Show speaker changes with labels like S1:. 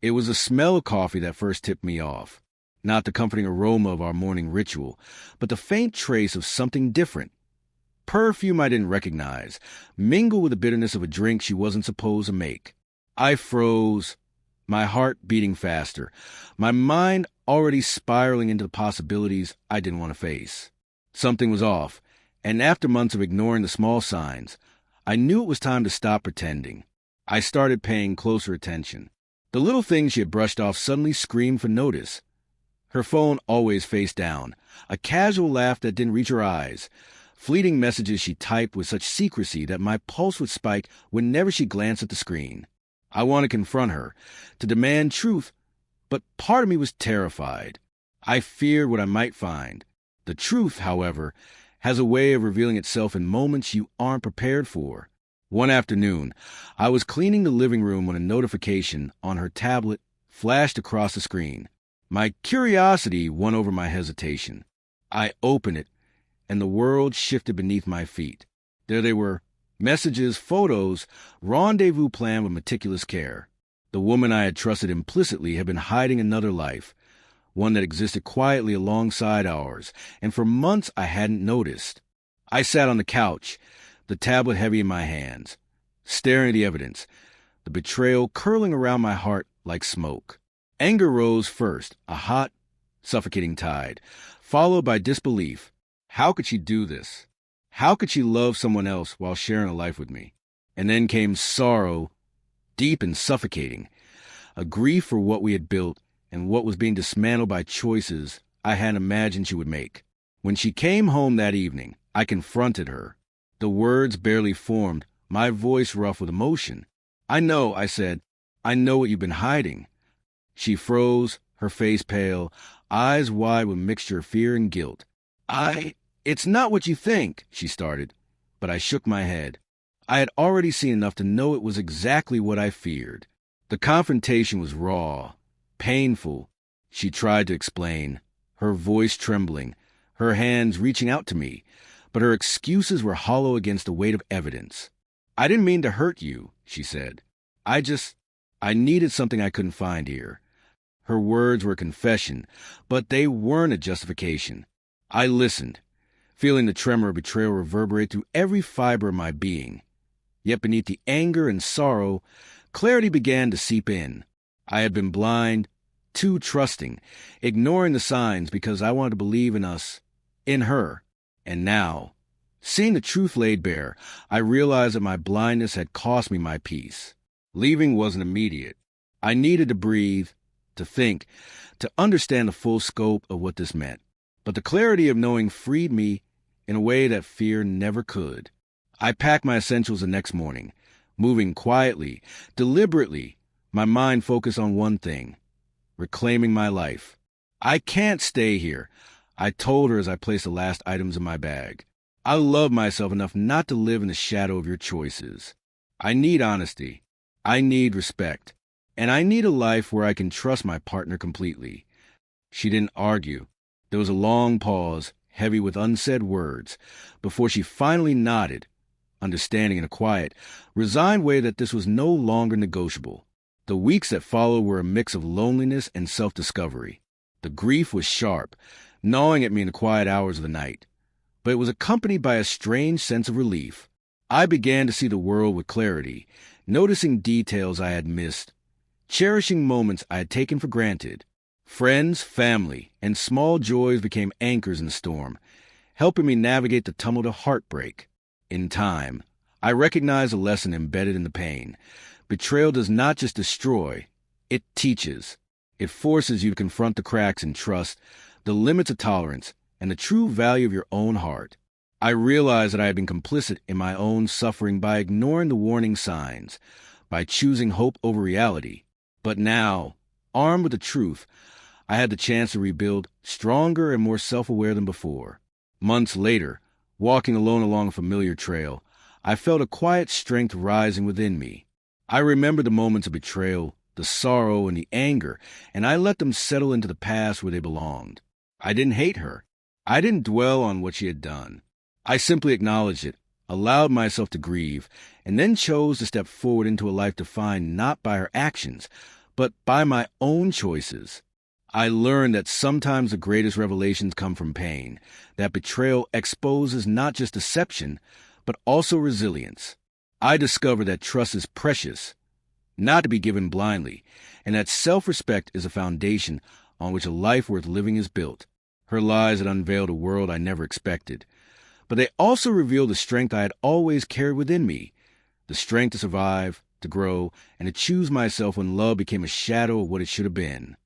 S1: It was the smell of coffee that first tipped me off. Not the comforting aroma of our morning ritual, but the faint trace of something different. Perfume I didn't recognize, mingled with the bitterness of a drink she wasn't supposed to make. I froze, my heart beating faster, my mind already spiraling into the possibilities I didn't want to face. Something was off, and after months of ignoring the small signs, I knew it was time to stop pretending. I started paying closer attention. The little things she had brushed off suddenly screamed for notice. Her phone always face down, a casual laugh that didn't reach her eyes, fleeting messages she typed with such secrecy that my pulse would spike whenever she glanced at the screen. I wanted to confront her, to demand truth, but part of me was terrified. I feared what I might find. The truth, however, has a way of revealing itself in moments you aren't prepared for. One afternoon, I was cleaning the living room when a notification on her tablet flashed across the screen. My curiosity won over my hesitation. I opened it, and the world shifted beneath my feet. There they were, messages, photos, rendezvous planned with meticulous care. The woman I had trusted implicitly had been hiding another life, one that existed quietly alongside ours, and for months I hadn't noticed. I sat on the couch, the tablet heavy in my hands, staring at the evidence, the betrayal curling around my heart like smoke. Anger rose first, a hot, suffocating tide, followed by disbelief. How could she do this? How could she love someone else while sharing a life with me? And then came sorrow, deep and suffocating, a grief for what we had built and what was being dismantled by choices I hadn't imagined she would make. When she came home that evening, I confronted her. The words barely formed, my voice rough with emotion. "I know," I said. "I know what you've been hiding." She froze, her face pale, eyes wide with mixture of fear and guilt. It's not what you think," she started, but I shook my head. I had already seen enough to know it was exactly what I feared. The confrontation was raw, painful. She tried to explain, her voice trembling, her hands reaching out to me, but her excuses were hollow against the weight of evidence. "I didn't mean to hurt you," she said. I needed something I couldn't find here." Her words were a confession, but they weren't a justification. I listened, feeling the tremor of betrayal reverberate through every fiber of my being. Yet beneath the anger and sorrow, clarity began to seep in. I had been blind, too trusting, ignoring the signs because I wanted to believe in us, in her. And now, seeing the truth laid bare, I realized that my blindness had cost me my peace. Leaving wasn't immediate. I needed to breathe, to think, to understand the full scope of what this meant. But the clarity of knowing freed me in a way that fear never could. I packed my essentials the next morning, moving quietly, deliberately, my mind focused on one thing: reclaiming my life. "I can't stay here," I told her as I placed the last items in my bag. "I love myself enough not to live in the shadow of your choices. I need honesty. I need respect. And I need a life where I can trust my partner completely." She didn't argue. There was a long pause, heavy with unsaid words, before she finally nodded, understanding in a quiet, resigned way that this was no longer negotiable. The weeks that followed were a mix of loneliness and self-discovery. The grief was sharp, gnawing at me in the quiet hours of the night, but it was accompanied by a strange sense of relief. I began to see the world with clarity, noticing details I had missed, cherishing moments I had taken for granted. Friends, family, and small joys became anchors in the storm, helping me navigate the tumult of heartbreak. In time, I recognized a lesson embedded in the pain. Betrayal does not just destroy, it teaches. It forces you to confront the cracks in trust, the limits of tolerance, and the true value of your own heart. I realized that I had been complicit in my own suffering by ignoring the warning signs, by choosing hope over reality. But now, armed with the truth, I had the chance to rebuild, stronger and more self-aware than before. Months later, walking alone along a familiar trail, I felt a quiet strength rising within me. I remembered the moments of betrayal, the sorrow and the anger, and I let them settle into the past where they belonged. I didn't hate her. I didn't dwell on what she had done. I simply acknowledged it, allowed myself to grieve, and then chose to step forward into a life defined not by her actions, but by my own choices. I learned that sometimes the greatest revelations come from pain, that betrayal exposes not just deception, but also resilience. I discovered that trust is precious, not to be given blindly, and that self-respect is a foundation on which a life worth living is built. Her lies had unveiled a world I never expected, but they also revealed the strength I had always carried within me, the strength to survive, to grow, and to choose myself when love became a shadow of what it should have been.